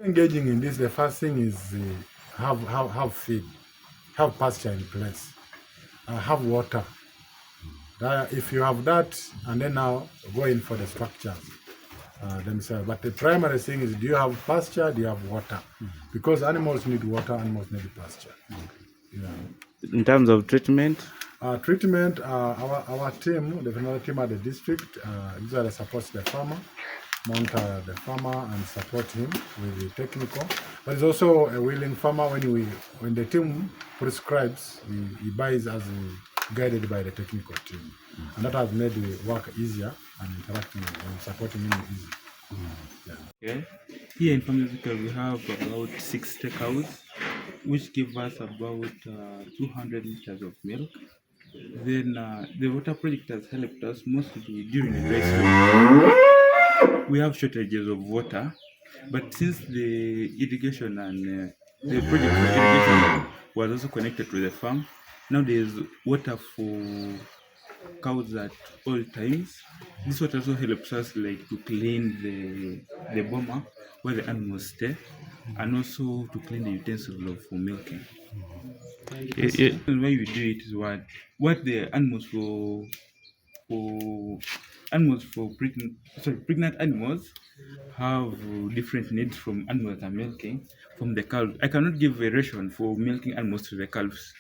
Engaging in this, the first thing is have feed, have pasture in place, have water. If you have that, and then now go in for the structures themselves. But the primary thing is, do you have pasture? Do you have water? Because animals need water, animals need pasture. Yeah. In terms of treatment? Treatment, our team, the veterinary team at the district, usually supports the farmer, monitor the farmer and support him with the technical. But it's also a willing farmer when the team prescribes, he buys as guided by the technical team. And that has made the work easier and interacting and supporting him easy. Yeah. Okay. Here in Pharmaceutical, we have about 60 cows, which give us about 200 liters of milk. Then the water project has helped us mostly during the dry season. We have shortages of water, but since the irrigation and the project for irrigation was also connected to the farm, now there's water for cows at all times. This water also helps us like to clean the boma where the animals stay, and also to clean the utensils for milking. The way we do it is what the animals for pregnant animals have different needs from animals that are milking. From the calves, I cannot give a ration for milking animals to the calves.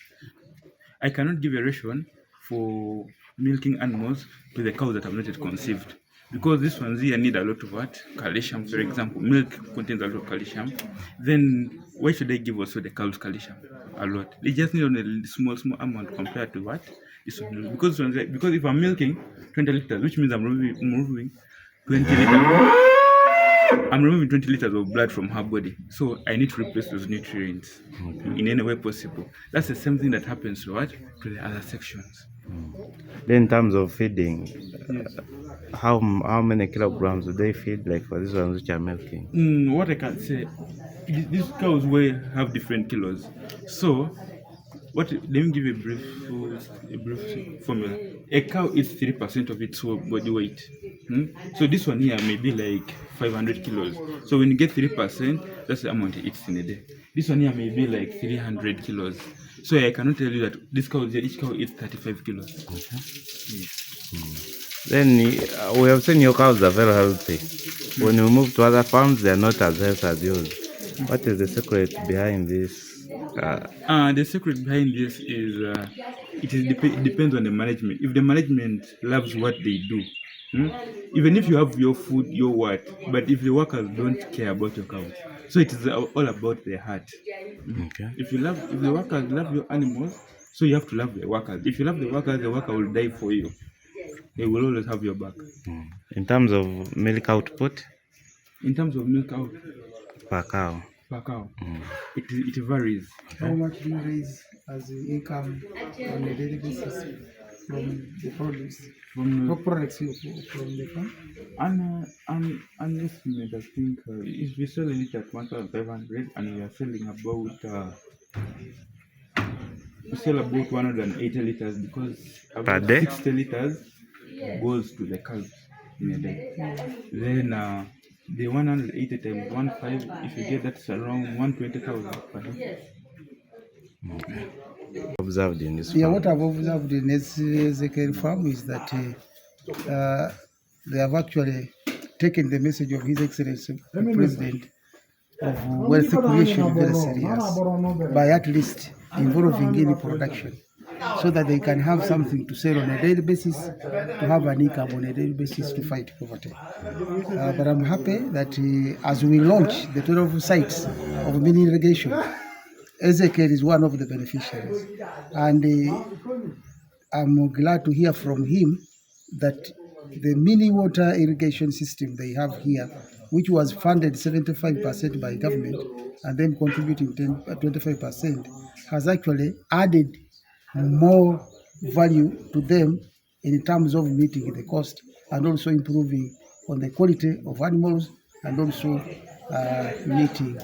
I cannot give a ration for milking animals to the cows that have not yet conceived. Because these ones here need a lot of what? Calcium, for example. Milk contains a lot of calcium. Then why should I give also the cows calcium? A lot. They just need only a small amount compared to what? This one. Because if I'm milking 20 liters, which means I'm removing 20 liters. I'm removing 20 liters of blood from her body. So I need to replace those nutrients in any way possible. That's the same thing that happens to what? To the other sections. Then in terms of feeding, how many kilograms do they feed, like for these ones which are milking? What I can say, these cows have different kilos. So let me give a brief formula. A cow eats 3% of its body weight. So this one here may be like 500 kilos. So when you get 3%, that's the amount it eats in a day. This one here may be like 300 kilos. So I cannot tell you that each cow eats 35 kilos. Okay. Then we have seen your cows are very healthy. When you move to other farms, they are not as healthy as yours. What is the secret behind this? The secret behind this is it depends on the management. If the management loves what they do, even if you have your food, your what, but if the workers don't care about your cows, so it is all about their heart. Okay. If the workers love your animals, so you have to love the workers. If you love the worker will die for you. They will always have your back. In terms of milk output? In terms of milk output per cow. It varies. How much do you raise as income on a daily basis from the produce? What products you from the farm? An estimate, I think, if we sell it at 1,500 and we are selling we sell about 180 liters because Per about day? 60 liters goes to the cows in a day. Then the 180 times 1.5, if you get that's around 120,000 per day. Observed in this Yeah, farm. what I've observed in Ezekiel farm is that they have actually taken the message of His Excellency the President of wealth creation very serious by at least involving in production so that they can have something to sell on a daily basis, to have an income on a daily basis to fight poverty. But I'm happy that as we launch the 12 sites of mini irrigation, Ezekiel is one of the beneficiaries. And I'm glad to hear from him that the mini water irrigation system they have here, which was funded 75% by government and then contributing 25%, has actually added more value to them in terms of meeting the cost and also improving on the quality of animals and also meeting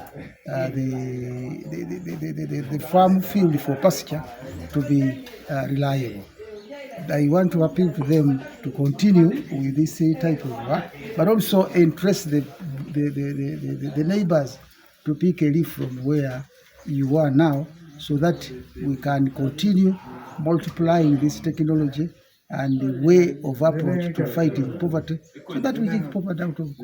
the farm field for pasture to be reliable. I want to appeal to them to continue with this type of work, but also interest the neighbors to pick a leaf from where you are now, so that we can continue multiplying this technology and the way of approach to fighting poverty, so that we take poverty out of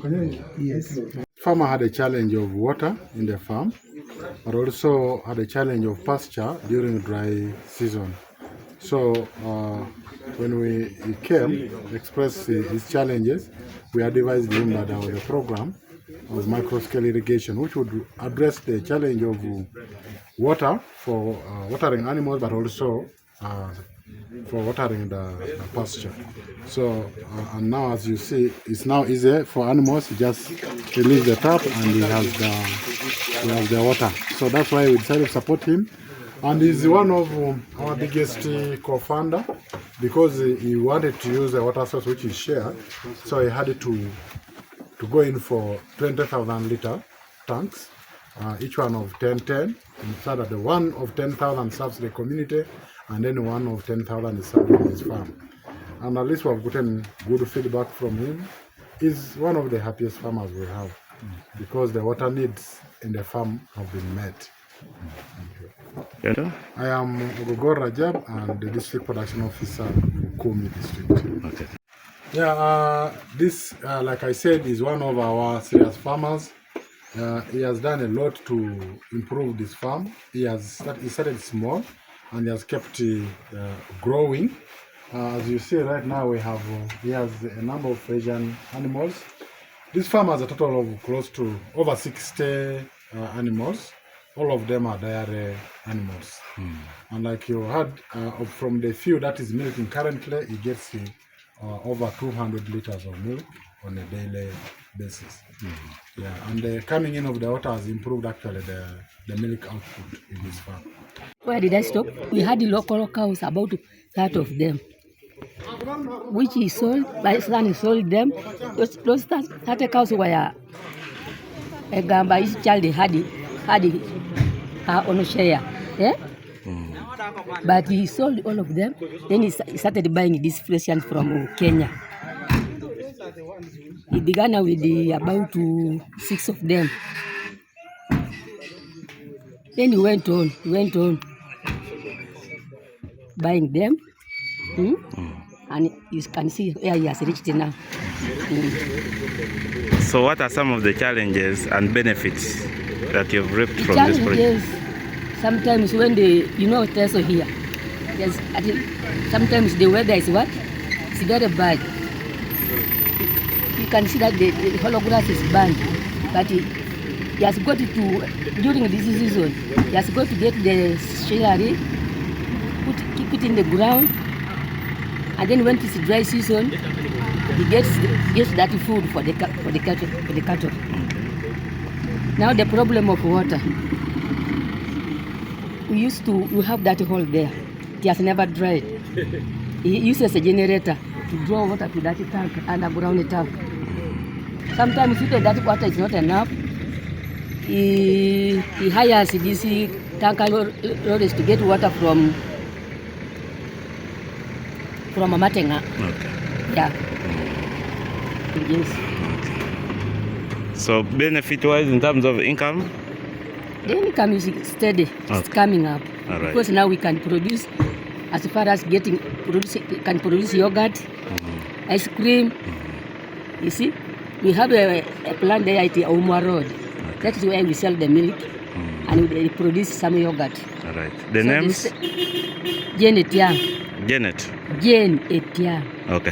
Congo. Yes. Farmer had a challenge of water in the farm, but also had a challenge of pasture during dry season. So when he came, expressed his challenges, we advised him that there was a program of micro-scale irrigation, which would address the challenge of water for watering animals, but also for watering the pasture. So and now, as you see, it's now easier for animals. You just release the tap and he has the water. So that's why we decided to support him. And he's one of our biggest co-founder, because he wanted to use a water source which is shared. So he had to go in for 20,000 liter tanks, each one of 10, so that the one of 10,000 serves the community, and then one of 10,000 is served on his farm. And at least we have gotten good feedback from him. He's one of the happiest farmers we have, because the water needs in the farm have been met. I am Ogogor Rajab, and the District Production Officer in Kumi District. Okay. Yeah, this, like I said, is one of our serious farmers. He has done a lot to improve this farm. He started small, and he has kept growing. As you see right now, he has a number of Asian animals. This farm has a total of close to over 60 animals. All of them are dairy animals. And like you heard, from the few that is milking currently, he gets over 200 liters of milk on a daily basis. Yeah, and the coming in of the water has improved actually the milk output in this farm. Where did I stop? We had the local cows, about 30 of them, which he sold. My son sold them. Those 30 cows were a gamba. Each child had her own share. Yeah? But he sold all of them. Then he started buying this Frisian from Kenya. He began with about 6 of them. Then he went on buying them. And you can see where he has reached now. So what are some of the challenges and benefits that you've reaped from this project? Sometimes when it's also here, sometimes the weather is it's very bad. You can see that the hollow grass is burned, but he has got to, during this season, he has got to get the shellary, keep it in the ground, and then when it's dry season, he gets that food for the cattle. Now the problem of water. We have that hole there. It has never dried. He uses a generator to draw water to that tank, underground tank. Sometimes if that water is not enough, he hires these tanker lorries to get water from Amatenga. Okay. Yeah. Yes. So benefit-wise, in terms of income? The income is steady. Okay. It's coming up. All right. Because now we can produce, as far as can produce yogurt, ice cream. You see, we have a plant there at Aumwa Road. Okay. That is where we sell the milk, and we produce some yogurt. All right. The names? Jane Etiang. Janet. Jane Etiang. Okay.